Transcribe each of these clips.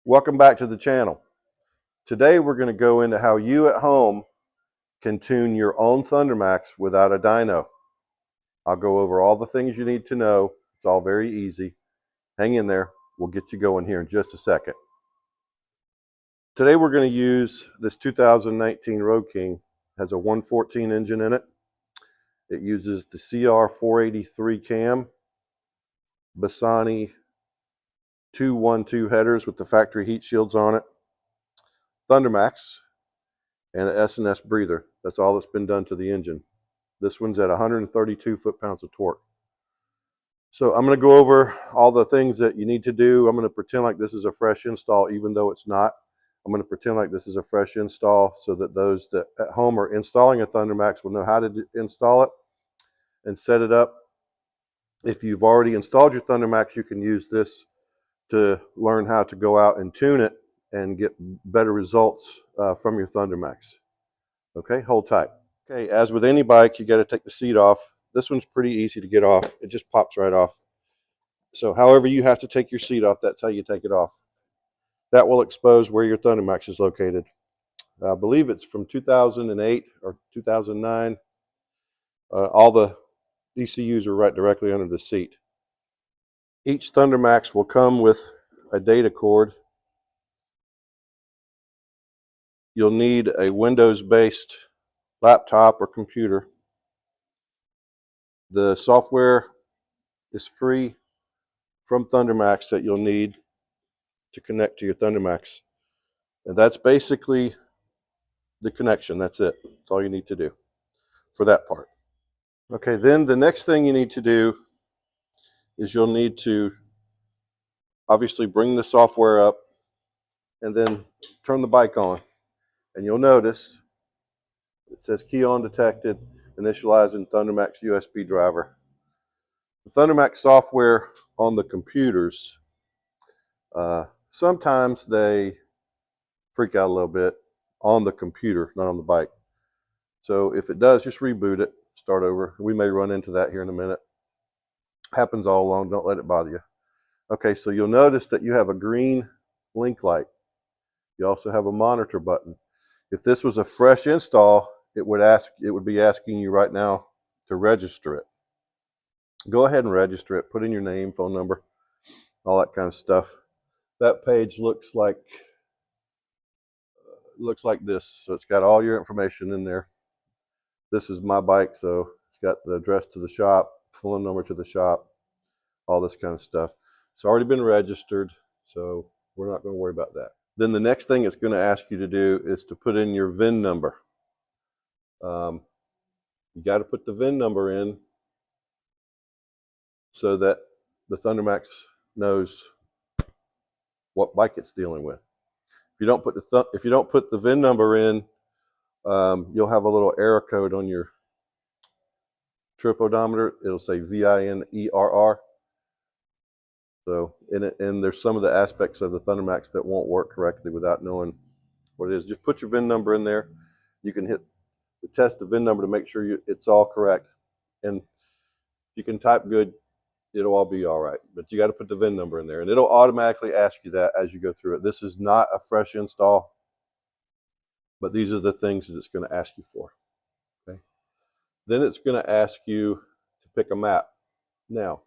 Welcome back to the channel. Today we're going to go into how you at home can tune your own Thundermax without a dyno. I'll go over all the things you need to know. It's all very easy. Hang in there. We'll get you going here in just a second. Today we're going to use this 2019 Road King. It has a 114 engine in it. It uses the CR483 cam, Bassani 212 headers with the factory heat shields on it, Thundermax, and an S&S breather. That's all that's been done to the engine. This one's at 132 foot-pounds of torque. So I'm going to go over all the things that you need to do. I'm going to pretend like this is a fresh install, even though it's not. I'm going to pretend like this is a fresh install so that those that at home are installing a Thundermax will know how to install it and set it up. If you've already installed your Thundermax, you can use this to learn how to go out and tune it and get better results from your Thundermax. Okay, hold tight. Okay, as with any bike, you got to take the seat off. This one's pretty easy to get off. It just pops right off. So however you have to take your seat off, that's how you take it off. That will expose where your Thundermax is located. I believe it's from 2008 or 2009. All the ECUs are right directly under the seat. Each Thundermax will come with a data cord. You'll need a Windows-based laptop or computer. The software is free from Thundermax that you'll need to connect to your Thundermax. And that's basically the connection. That's it. That's all you need to do for that part. Okay, then the next thing you need to do is you'll need to obviously bring the software up and then turn the bike on. And you'll notice it says key on detected, initializing Thundermax USB driver. The Thundermax software on the computers, sometimes they freak out a little bit on the computer, not on the bike. So if it does, just reboot it, start over. We may run into that here in a minute. Happens all along, don't let it bother you. Okay, so you'll notice that you have a green blink light. You also have a monitor button. If this was a fresh install, it would be asking you right now to register it. Go ahead and register it. Put in your name, phone number, all that kind of stuff. That page looks like this. So it's got all your information in there. This is my bike, so it's got the address to the shop, phone number to the shop, all this kind of stuff. It's already been registered, so we're not going to worry about that. Then the next thing it's going to ask you to do is to put in your VIN number. You got to put the VIN number in so that the Thundermax knows what bike it's dealing with. If you don't put the VIN number in, you'll have a little error code on your trip odometer. It'll say VINERR. So and there's some of the aspects of the Thundermax that won't work correctly without knowing what it is. Just put your VIN number in there. You can test the VIN number to make sure it's all correct. And if you can type good, it'll all be all right. But you got to put the VIN number in there, and it'll automatically ask you that as you go through it. This is not a fresh install, but these are the things that it's going to ask you for. Okay. Then it's going to ask you to pick a map. Now,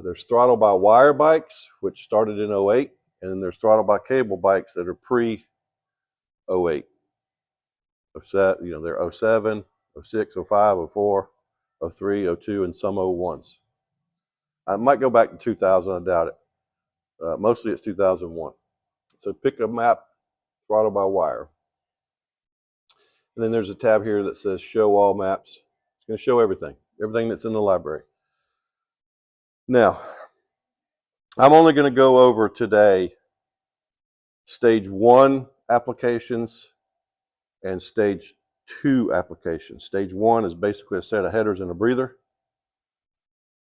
there's throttle by wire bikes, which started in 08, and then there's throttle by cable bikes that are pre-08. They're 07, 06, 05, 04, 03, 02, and some 01s. I might go back to 2000, I doubt it. Mostly it's 2001. So pick a map, throttle by wire. And then there's a tab here that says show all maps. It's going to show everything that's in the library. Now, I'm only going to go over today stage 1 applications and stage 2 applications. Stage 1 is basically a set of headers and a breather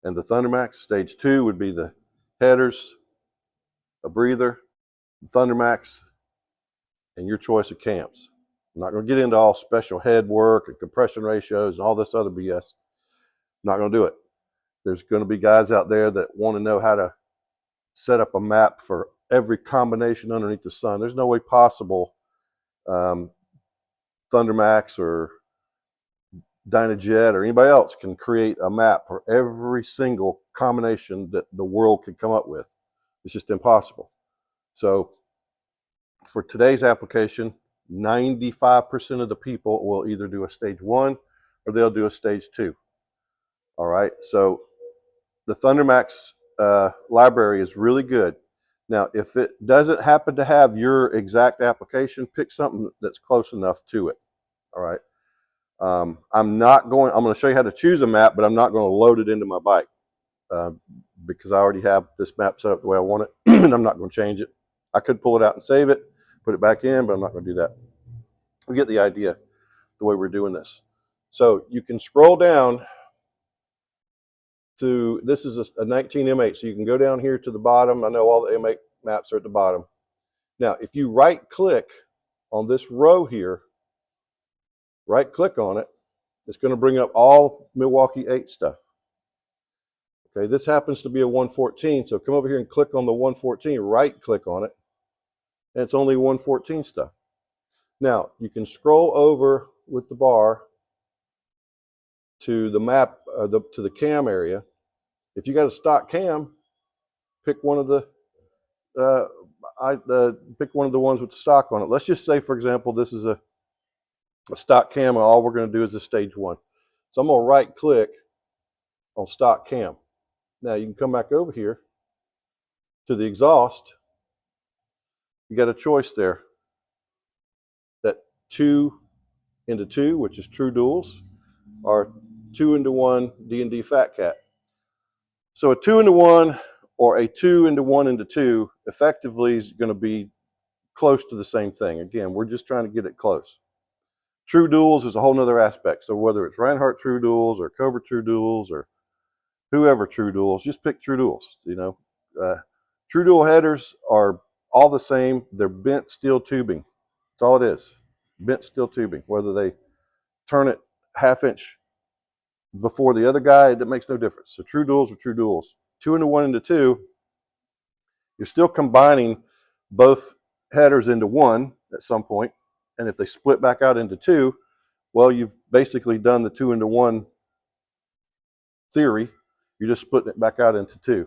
and the Thundermax. Stage 2 would be the headers, a breather, the Thundermax, and your choice of cams. I'm not going to get into all special head work and compression ratios and all this other BS. I'm not going to do it. There's going to be guys out there that want to know how to set up a map for every combination underneath the sun. There's no way possible Thundermax or Dynajet or anybody else can create a map for every single combination that the world could come up with. It's just impossible. So for today's application, 95% of the people will either do a stage 1 or they'll do a stage 2. All right, so the Thundermax library is really good. Now, if it doesn't happen to have your exact application, pick something that's close enough to it. All right. I'm going to show you how to choose a map, but I'm not going to load it into my bike because I already have this map set up the way I want it, and I'm not going to change it. I could pull it out and save it, put it back in, but I'm not going to do that. We get the idea the way we're doing this. So you can scroll down to, this is a 19 M8, so you can go down here to the bottom. I know all the M8 maps are at the bottom. Now, if you right click on this row here, right click on it, it's going to bring up all Milwaukee 8 stuff. Okay, this happens to be a 114, so come over here and click on the 114, right click on it, and it's only 114 stuff. Now, you can scroll over with the bar to the map, to the cam area. If you got a stock cam, pick one of the pick one of the ones with the stock on it. Let's just say, for example, this is a stock cam, and all we're going to do is a stage 1. So I'm going to right click on stock cam. Now you can come back over here to the exhaust. You got a choice there. That 2 into 2, which is true duals, or 2 into 1 D&D Fat Cat. So a 2 into 1 or a 2 into 1 into 2 effectively is going to be close to the same thing. Again, we're just trying to get it close. True duals is a whole nother aspect. So whether it's Reinhardt true duals or Cobra true duals or whoever true duals, just pick true duals. You know, true dual headers are all the same. They're bent steel tubing. That's all it is. Bent steel tubing. Whether they turn it half-inch before the other guy, it makes no difference. So true duals are true duals. 2 into 1 into 2, you're still combining both headers into one at some point. And if they split back out into 2, well, you've basically done the 2 into 1 theory. You're just splitting it back out into 2.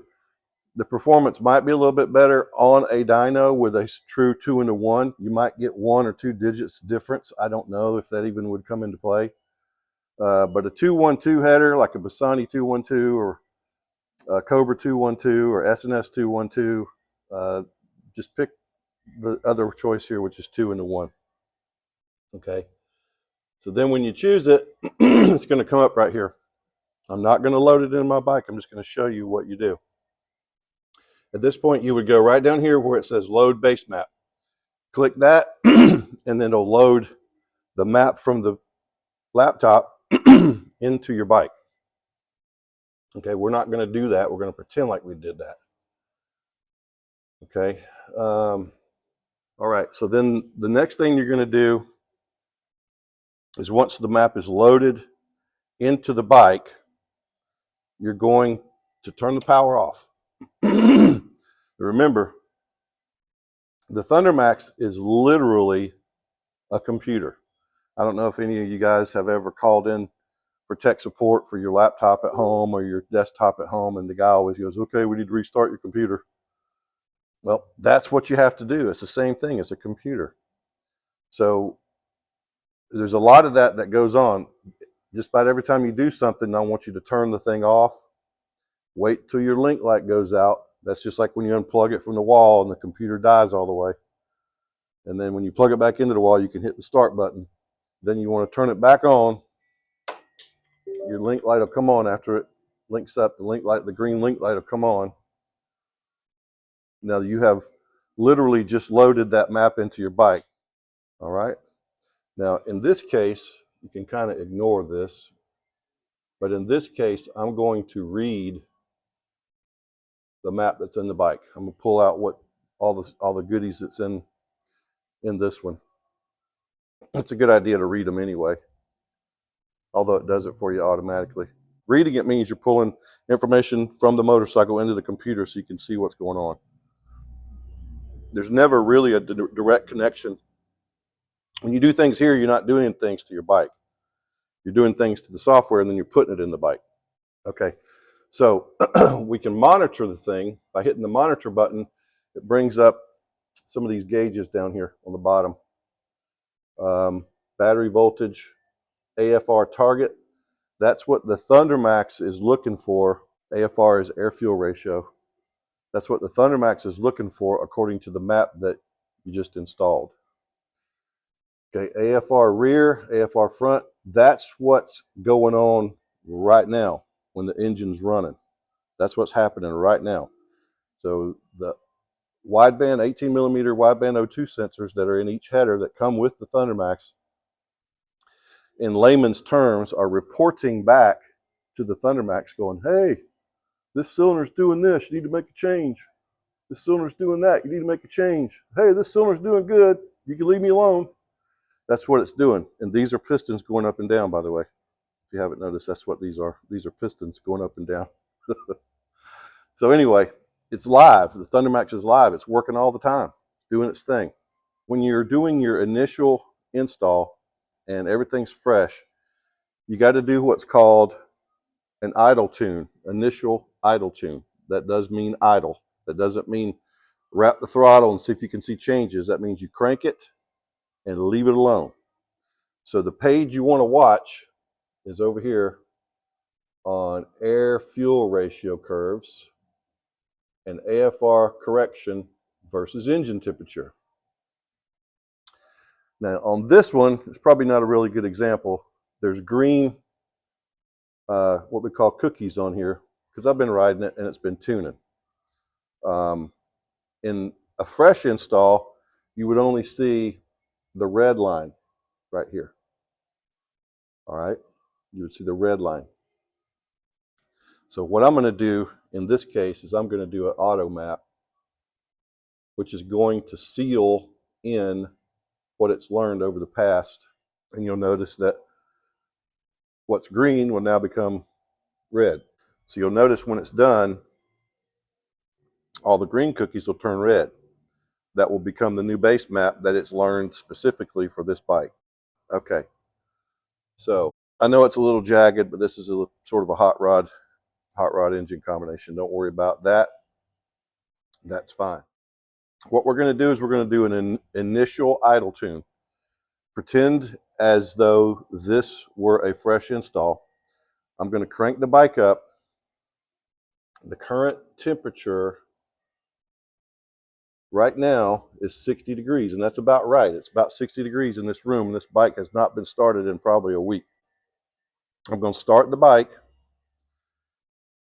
The performance might be a little bit better on a dyno with a true 2 into 1. You might get 1 or 2 digits difference. I don't know if that even would come into play. But a 212 header, like a Bassani 212 or a Cobra 212 or SNS 212, just pick the other choice here, which is 2 into 1. Okay. So then when you choose it, it's going to come up right here. I'm not going to load it in my bike. I'm just going to show you what you do. At this point, you would go right down here where it says load base map. Click that, and then it'll load the map from the laptop into your bike. Okay, we're not going to do that. We're going to pretend like we did that. Okay. All right, so then the next thing you're going to do is once the map is loaded into the bike, you're going to turn the power off. Remember, the Thundermax is literally a computer. I don't know if any of you guys have ever called in for tech support for your laptop at home or your desktop at home, and the guy always goes, okay, we need to restart your computer. Well, that's what you have to do. It's the same thing as a computer. So there's a lot of that goes on. Just about every time you do something, I want you to turn the thing off. Wait till your link light goes out. That's just like when you unplug it from the wall and the computer dies all the way. And then when you plug it back into the wall, you can hit the start button. Then you want to turn it back on. Your link light will come on after it links up. The link light, the green link light will come on. Now you have literally just loaded that map into your bike. All right. Now in this case, you can kind of ignore this. But in this case, I'm going to read the map that's in the bike. I'm going to pull out what all the goodies that's in this one. It's a good idea to read them anyway, although it does it for you automatically. Reading it means you're pulling information from the motorcycle into the computer so you can see what's going on. There's never really a direct connection. When you do things here, you're not doing things to your bike. You're doing things to the software, and then you're putting it in the bike. Okay, so we can monitor the thing by hitting the monitor button. It brings up some of these gauges down here on the bottom. Battery voltage, AFR target. That's what the Thundermax is looking for. AFR is air-fuel ratio. That's what the Thundermax is looking for according to the map that you just installed. Okay, AFR rear, AFR front, that's what's going on right now when the engine's running. That's what's happening right now. So the wideband, 18 millimeter wideband O2 sensors that are in each header that come with the Thundermax, in layman's terms, are reporting back to the Thundermax going, hey, this cylinder's doing this, you need to make a change. This cylinder's doing that, you need to make a change. Hey, this cylinder's doing good, you can leave me alone. That's what it's doing. And these are pistons going up and down, by the way. If you haven't noticed, that's what these are. These are pistons going up and down. So anyway, it's live. The Thundermax is live. It's working all the time, doing its thing. When you're doing your initial install and everything's fresh, you got to do what's called an idle tune, initial idle tune. That does mean idle. That doesn't mean wrap the throttle and see if you can see changes. That means you crank it and leave it alone. So the page you want to watch is over here on air-fuel ratio curves and AFR correction versus engine temperature. Now on this one, it's probably not a really good example. There's green, what we call cookies on here, because I've been riding it and it's been tuning. In a fresh install, you would only see the red line right here. All right, you would see the red line. So what I'm going to do in this case is I'm going to do an auto map, which is going to seal in what it's learned over the past. And you'll notice that what's green will now become red. So you'll notice when it's done, all the green cookies will turn red. That will become the new base map that it's learned specifically for this bike. Okay. So I know it's a little jagged, but this is a sort of a hot rod engine combination. Don't worry about that. That's fine. What we're going to do is we're going to do an initial idle tune. Pretend as though this were a fresh install. I'm going to crank the bike up. The current temperature right now is 60 degrees, and that's about right. It's about 60 degrees in this room, and this bike has not been started in probably a week. I'm going to start the bike,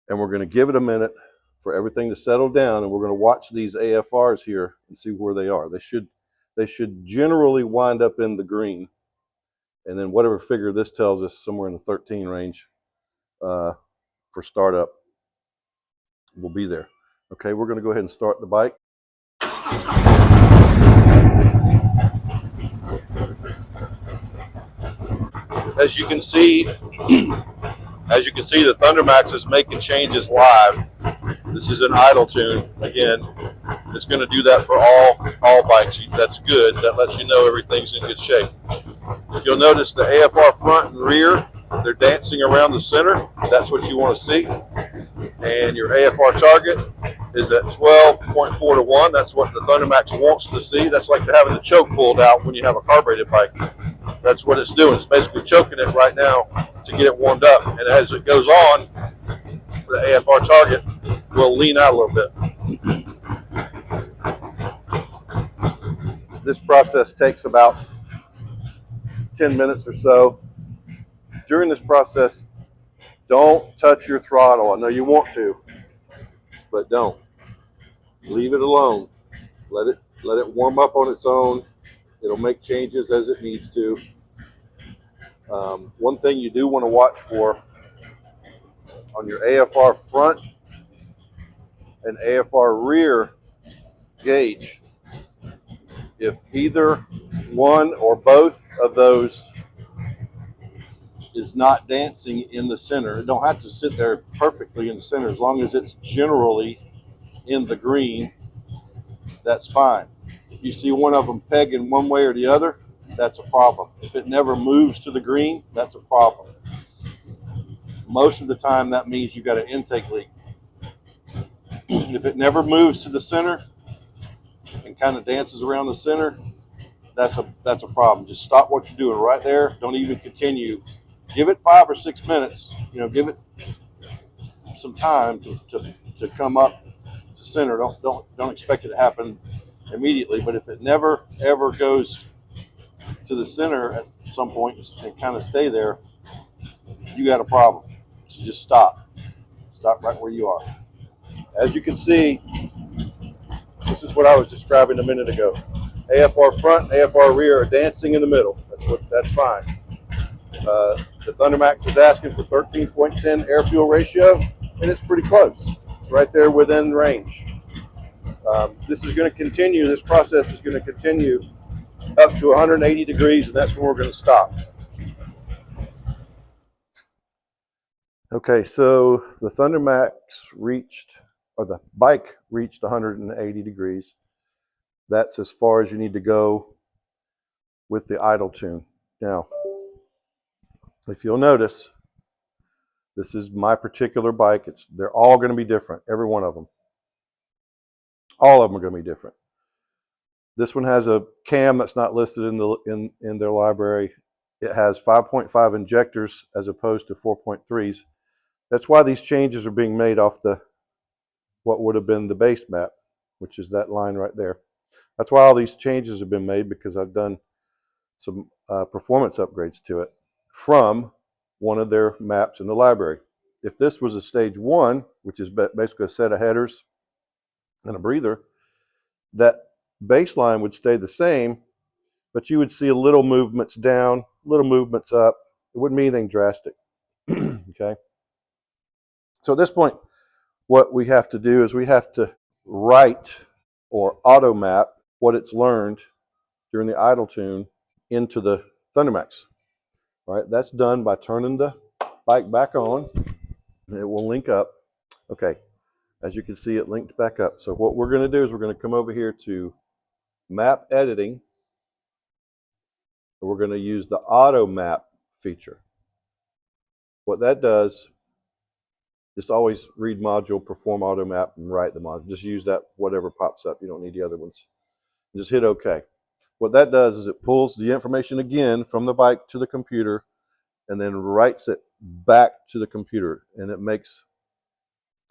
and we're going to give it a minute for everything to settle down, and we're going to watch these AFRs here and see where they are. They should generally wind up in the green, and then whatever figure this tells us, somewhere in the 13 range for startup, will be there. Okay, we're going to go ahead and start the bike. As you can see, the Thundermax is making changes live. This is an idle tune. Again, it's going to do that for all bikes. That's good. That lets you know everything's in good shape. If you'll notice the AFR front and rear, they're dancing around the center. That's what you want to see. And your AFR target is at 12.4 to 1. That's what the Thundermax wants to see. That's like having the choke pulled out when you have a carbureted bike. That's what it's doing. It's basically choking it right now to get it warmed up. And as it goes on, the AFR target will lean out a little bit. This process takes about 10 minutes or so. During this process, don't touch your throttle. I know you want to, but don't. Leave it alone. Let it warm up on its own. It'll make changes as it needs to. One thing you do want to watch for on your AFR front and AFR rear gauge, if either one or both of those is not dancing in the center, it don't have to sit there perfectly in the center. As long as it's generally in the green, that's fine. If you see one of them pegging one way or the other, that's a problem. If it never moves to the green, that's a problem. Most of the time, that means you got an intake leak. If it never moves to the center and kind of dances around the center, that's a problem. Just stop what you're doing right there. Don't even continue. Give it 5 or 6 minutes. Give it some time to come up to center. Don't expect it to happen immediately. But if it never ever goes to the center at some point and kind of stay there, you got a problem. So just stop. Stop right where you are. As you can see, this is what I was describing a minute ago. AFR front, AFR rear are dancing in the middle. That's fine. The Thundermax is asking for 13.10 air-fuel ratio, and it's pretty close. It's right there within range. This is going to continue. This process is going to continue up to 180 degrees, and that's where we're going to stop. Okay, so the Thundermax the bike reached 180 degrees. That's as far as you need to go with the idle tune. Now, if you'll notice, this is my particular bike. They're all going to be different, every one of them. All of them are going to be different. This one has a cam that's not listed in their library. It has 5.5 injectors as opposed to 4.3s. That's why these changes are being made off what would have been the base map, which is that line right there. That's why all these changes have been made, because I've done some performance upgrades to it from one of their maps in the library. If this was a stage 1, which is basically a set of headers and a breather, that baseline would stay the same, but you would see a little movements down, little movements up. It wouldn't be anything drastic. Okay. So at this point, what we have to do is we have to write or auto map what it's learned during the idle tune into the Thundermax. All right, that's done by turning the bike back on. It will link up. Okay, as you can see, it linked back up. So what we're going to do is we're going to come over here to map editing. And we're going to use the auto map feature. What that does, just always read module, perform auto map, and write the module. Just use that, whatever pops up. You don't need the other ones. Just hit OK. What that does is it pulls the information again from the bike to the computer and then writes it back to the computer, and it makes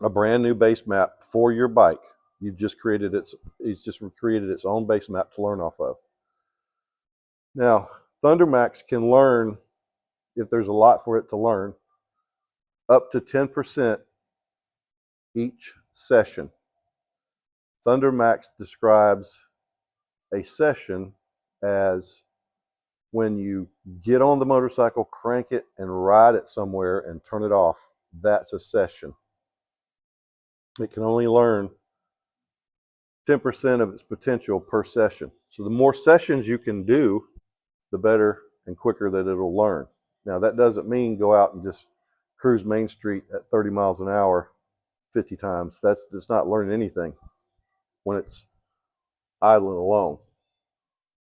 a brand new base map for your bike. It's just created its own base map to learn off of. Now, Thundermax can learn, if there's a lot for it to learn, up to 10% each session. Thundermax describes a session as when you get on the motorcycle, crank it, and ride it somewhere and turn it off. That's a session. It can only learn 10% of its potential per session. So the more sessions you can do, the better and quicker that it'll learn. Now, that doesn't mean go out and just cruise Main Street at 30 miles an hour 50 times. That's not learning anything when it's idling alone.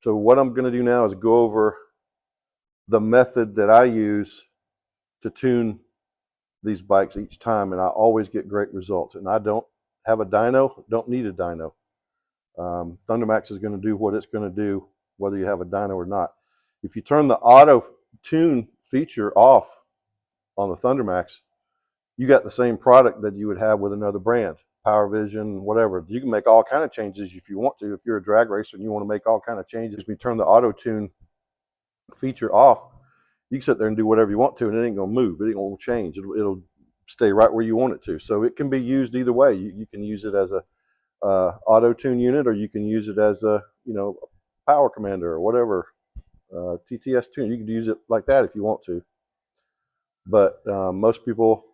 So what I'm going to do now is go over the method that I use to tune these bikes each time, and I always get great results. And I don't have a dyno, don't need a dyno. Thundermax is going to do what it's going to do whether you have a dyno or not. If you turn the auto tune feature off on the Thundermax, you got the same product that you would have with another brand, Power Vision, whatever. You can make all kind of changes if you want to. If you're a drag racer and you want to make all kind of changes, when you turn the auto tune feature off, you can sit there and do whatever you want to, and it ain't gonna move. It ain't gonna change. It'll stay right where you want it to. So it can be used either way. You can use it as a auto tune unit, or you can use it as a power commander or whatever, TTS tune. You can use it like that if you want to. But most people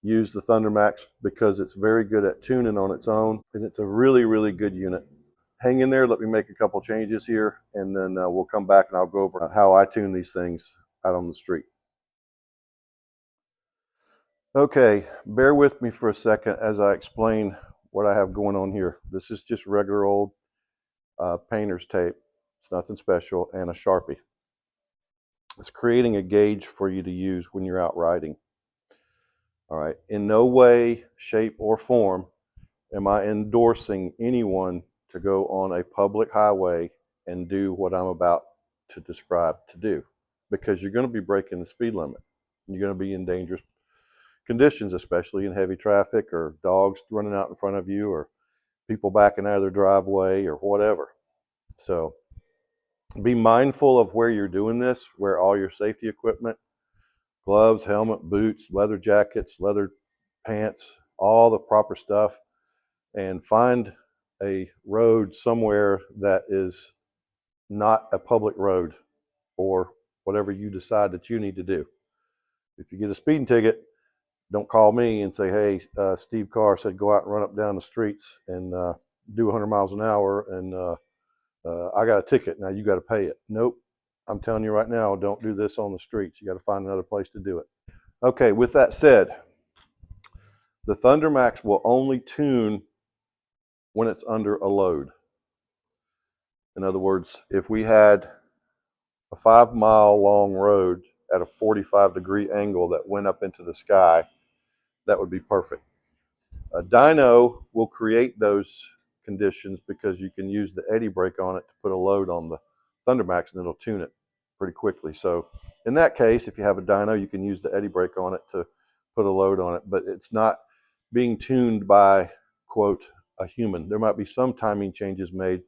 use the Thundermax because it's very good at tuning on its own, and it's a really, really good unit. Hang in there, let me make a couple changes here, and then we'll come back and I'll go over how I tune these things out on the street. Okay, bear with me for a second as I explain what I have going on here. This is just regular old painter's tape. It's nothing special, and a Sharpie. It's creating a gauge for you to use when you're out riding. All right. In no way, shape, or form am I endorsing anyone to go on a public highway and do what I'm about to describe to do, because you're going to be breaking the speed limit. You're going to be in dangerous conditions, especially in heavy traffic, or dogs running out in front of you, or people backing out of their driveway, or whatever. So be mindful of where you're doing this. Wear all your safety equipment, gloves, helmet, boots, leather jackets, leather pants, all the proper stuff, and find a road somewhere that is not a public road, or whatever you decide that you need to do. If you get a speeding ticket, don't call me and say, hey, Steve Carr said go out and run up down the streets and do 100 miles an hour, and I got a ticket. Now you got to pay it. Nope. I'm telling you right now, don't do this on the streets. You got to find another place to do it. Okay, with that said, the Thundermax will only tune when it's under a load. In other words, if we had a 5-mile long road at a 45-degree angle that went up into the sky, that would be perfect. A dyno will create those conditions because you can use the eddy brake on it to put a load on the Thundermax, and it'll tune it pretty quickly. So in that case, if you have a dyno, you can use the eddy brake on it to put a load on it, but it's not being tuned by, quote, a human. There might be some timing changes made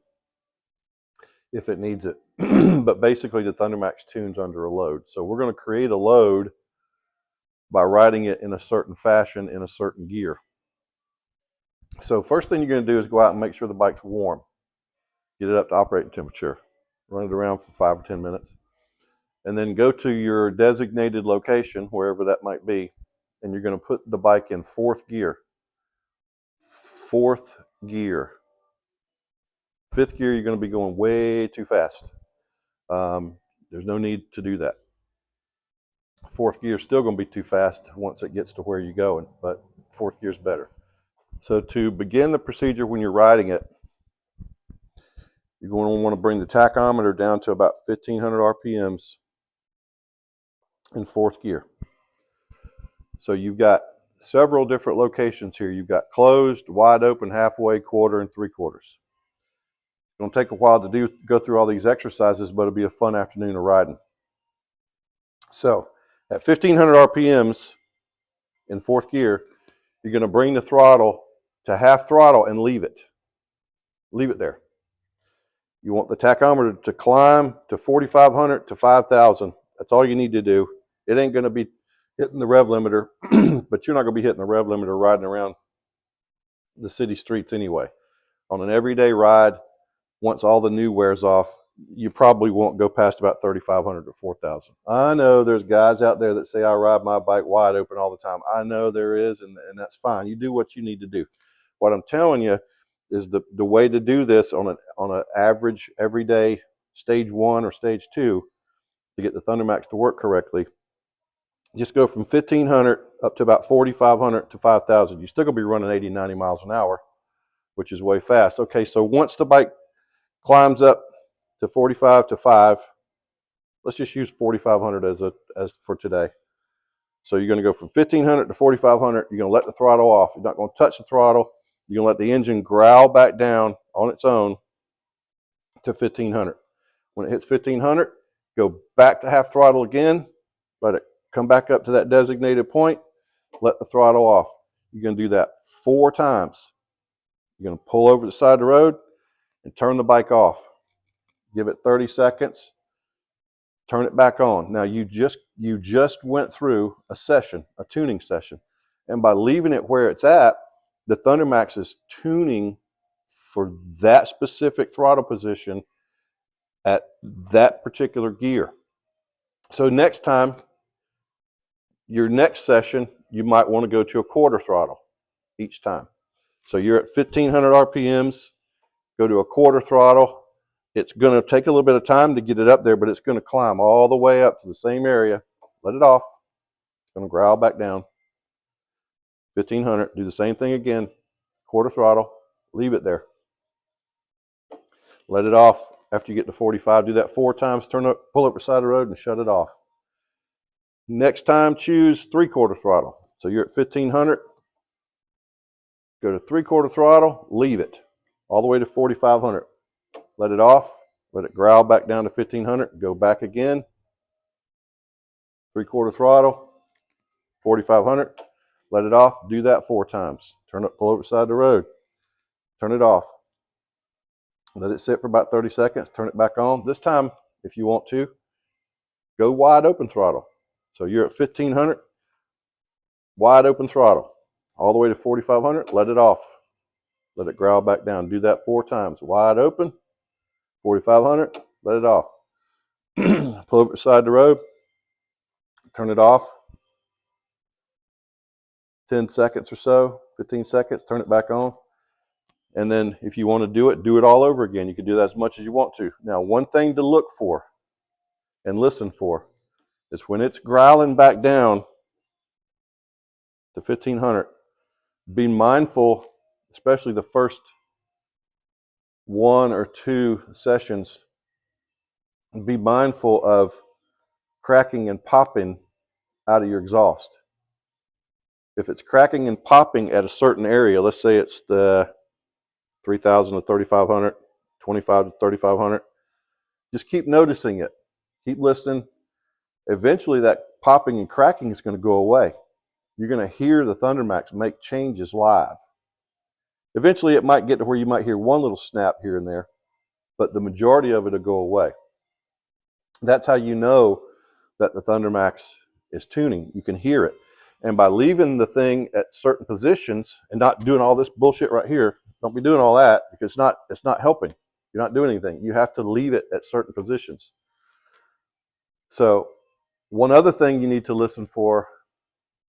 if it needs it, but basically the Thundermax tunes under a load. So we're going to create a load by riding it in a certain fashion in a certain gear. So first thing you're going to do is go out and make sure the bike's warm. Get it up to operating temperature. Run it around for 5 or 10 minutes. And then go to your designated location, wherever that might be, and you're going to put the bike in 4th gear. 4th gear. 5th gear, you're going to be going way too fast. There's no need to do that. 4th gear is still going to be too fast once it gets to where you're going, but 4th gear is better. So to begin the procedure when you're riding it, you're going to want to bring the tachometer down to about 1500 RPMs in 4th gear. So you've got several different locations here. You've got closed, wide open, halfway, quarter, and 3/4. It's going to take a while to go through all these exercises, but it'll be a fun afternoon of riding. So at 1500 RPMs in 4th gear, you're going to bring the throttle to half throttle and leave it. Leave it there. You want the tachometer to climb to 4,500 to 5,000. That's all you need to do. It ain't going to be hitting the rev limiter, but you're not going to be hitting the rev limiter riding around the city streets anyway. On an everyday ride, once all the new wears off, you probably won't go past about 3,500 to 4,000. I know there's guys out there that say I ride my bike wide open all the time. I know there is, and that's fine. You do what you need to do. What I'm telling you is the way to do this on an average everyday stage 1 or stage 2 to get the Thundermax to work correctly. Just go from 1,500 up to about 4,500 to 5,000. You're still going to be running 80, 90 miles an hour, which is way fast. Okay, so once the bike climbs up to 45 to 5, let's just use 4,500 as for today. So you're going to go from 1,500 to 4,500. You're going to let the throttle off. You're not going to touch the throttle. You're going to let the engine growl back down on its own to 1,500. When it hits 1,500, go back to half throttle again. Let it come back up to that designated point. Let the throttle off. You're going to do that 4 times. You're going to pull over the side of the road and turn the bike off. Give it 30 seconds. Turn it back on. Now you just went through a session, a tuning session. And by leaving it where it's at, the Thundermax is tuning for that specific throttle position at that particular gear. So next time, your next session, you might want to go to a quarter throttle each time. So you're at 1,500 RPMs, go to a quarter throttle. It's going to take a little bit of time to get it up there, but it's going to climb all the way up to the same area. Let it off. It's going to growl back down. 1,500. Do the same thing again. Quarter throttle. Leave it there. let it off after you get to 45. Do that 4 times, pull up the side of the road and shut it off. Next time, choose 3/4 throttle. So you're at 1500, go to 3/4 throttle, leave it all the way to 4500. Let it off, let it growl back down to 1500, go back again, 3/4 throttle, 4500, let it off, do that 4 times. Pull over the side of the road, turn it off. Let it sit for about 30 seconds, turn it back on. This time, if you want to, go wide open throttle. So you're at 1500, wide open throttle, all the way to 4500, let it off. Let it growl back down. Do that 4 times. Wide open, 4500, let it off. Pull over the side of the road, turn it off. 10 seconds or so, 15 seconds, turn it back on. And then if you want to do it all over again. You can do that as much as you want to. Now, one thing to look for and listen for is when it's growling back down to 1500, be mindful, especially the first 1 or 2 sessions, be mindful of cracking and popping out of your exhaust. If it's cracking and popping at a certain area, let's say it's the 3000 to 3500, 25 to 3500, just keep noticing it. Keep listening. Eventually that popping and cracking is going to go away. You're going to hear the Thundermax make changes live. Eventually it might get to where you might hear one little snap here and there, but the majority of it will go away. That's how you know that the Thundermax is tuning. You can hear it. And by leaving the thing at certain positions and not doing all this bullshit right here, don't be doing all that, because it's not helping. You're not doing anything. You have to leave it at certain positions. So one other thing you need to listen for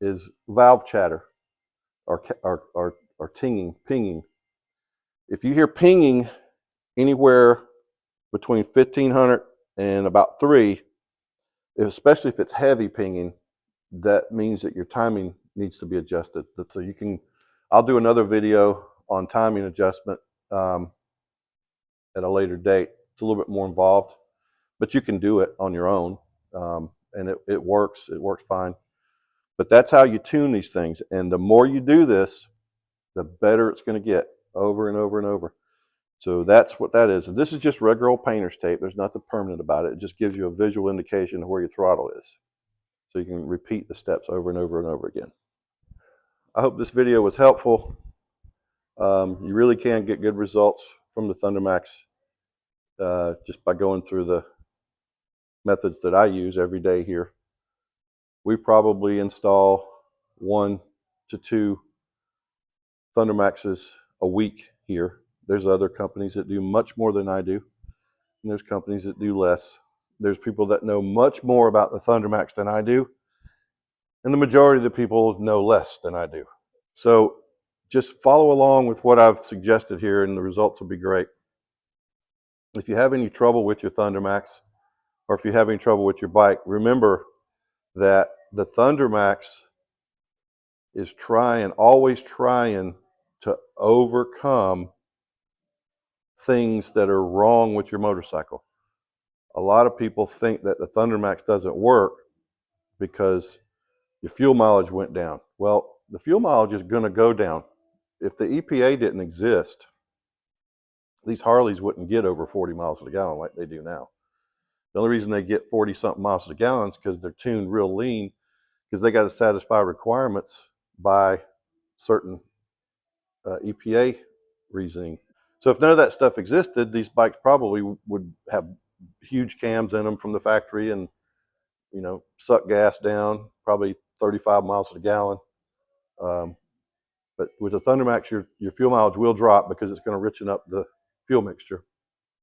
is valve chatter or tinging, pinging. If you hear pinging anywhere between 1500 and about 3, especially if it's heavy pinging, that means that your timing needs to be adjusted. So you can, I'll do another video on timing adjustment at a later date. It's a little bit more involved, but you can do it on your own, and it works. It works fine. But that's how you tune these things. And the more you do this, the better it's going to get, over and over and over. So that's what that is. And this is just regular old painter's tape. There's nothing permanent about it. It just gives you a visual indication of where your throttle is. So you can repeat the steps over and over and over again. I hope this video was helpful. You really can get good results from the Thundermax just by going through the methods that I use every day here. We probably install 1 to 2 Thundermaxes a week here. There's other companies that do much more than I do, and there's companies that do less. There's people that know much more about the Thundermax than I do, and the majority of the people know less than I do. So just follow along with what I've suggested here, and the results will be great. If you have any trouble with your Thundermax, or if you have any trouble with your bike, remember that the Thundermax is always trying to overcome things that are wrong with your motorcycle. A lot of people think that the Thundermax doesn't work because your fuel mileage went down. Well, the fuel mileage is going to go down. If the EPA didn't exist, these Harleys wouldn't get over 40 miles to the gallon like they do now. The only reason they get 40-something miles to the gallon is because they're tuned real lean, because they got to satisfy requirements by certain EPA reasoning. So if none of that stuff existed, these bikes probably would have huge cams in them from the factory and, you know, suck gas down, probably 35 miles to the gallon. But with the Thundermax, your fuel mileage will drop because it's going to richen up the fuel mixture,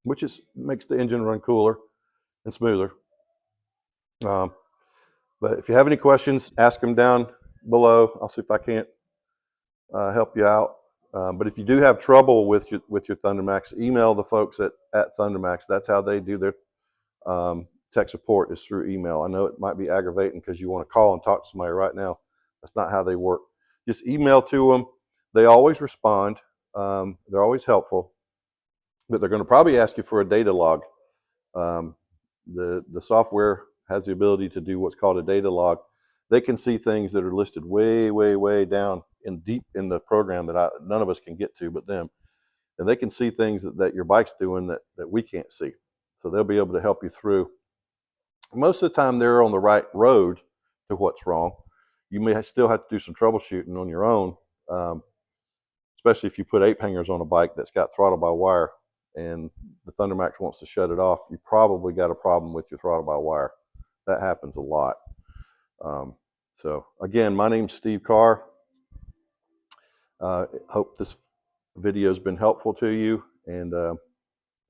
which makes the engine run cooler and smoother. But if you have any questions, ask them down below. I'll see if I can't help you out. But if you do have trouble with your Thundermax, email the folks at Thundermax. That's how they do their tech support, is through email. I know it might be aggravating because you want to call and talk to somebody right now. That's not how they work. Just email to them. They always respond. They're always helpful. but they're going to probably ask you for a data log. The software has the ability to do what's called a data log. They can see things that are listed way down in deep in the program that none of us can get to but them. And they can see things that your bike's doing that we can't see. So they'll be able to help you through. Most of the time they're on the right road to what's wrong. You may still have to do some troubleshooting on your own, especially if you put 8 hangers on a bike that's got throttle by wire and the Thundermax wants to shut it off. You probably got a problem with your throttle by wire. That happens a lot. So again, my name's Steve Carr. Hope this video has been helpful to you, and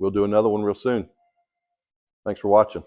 we'll do another one real soon. Thanks for watching.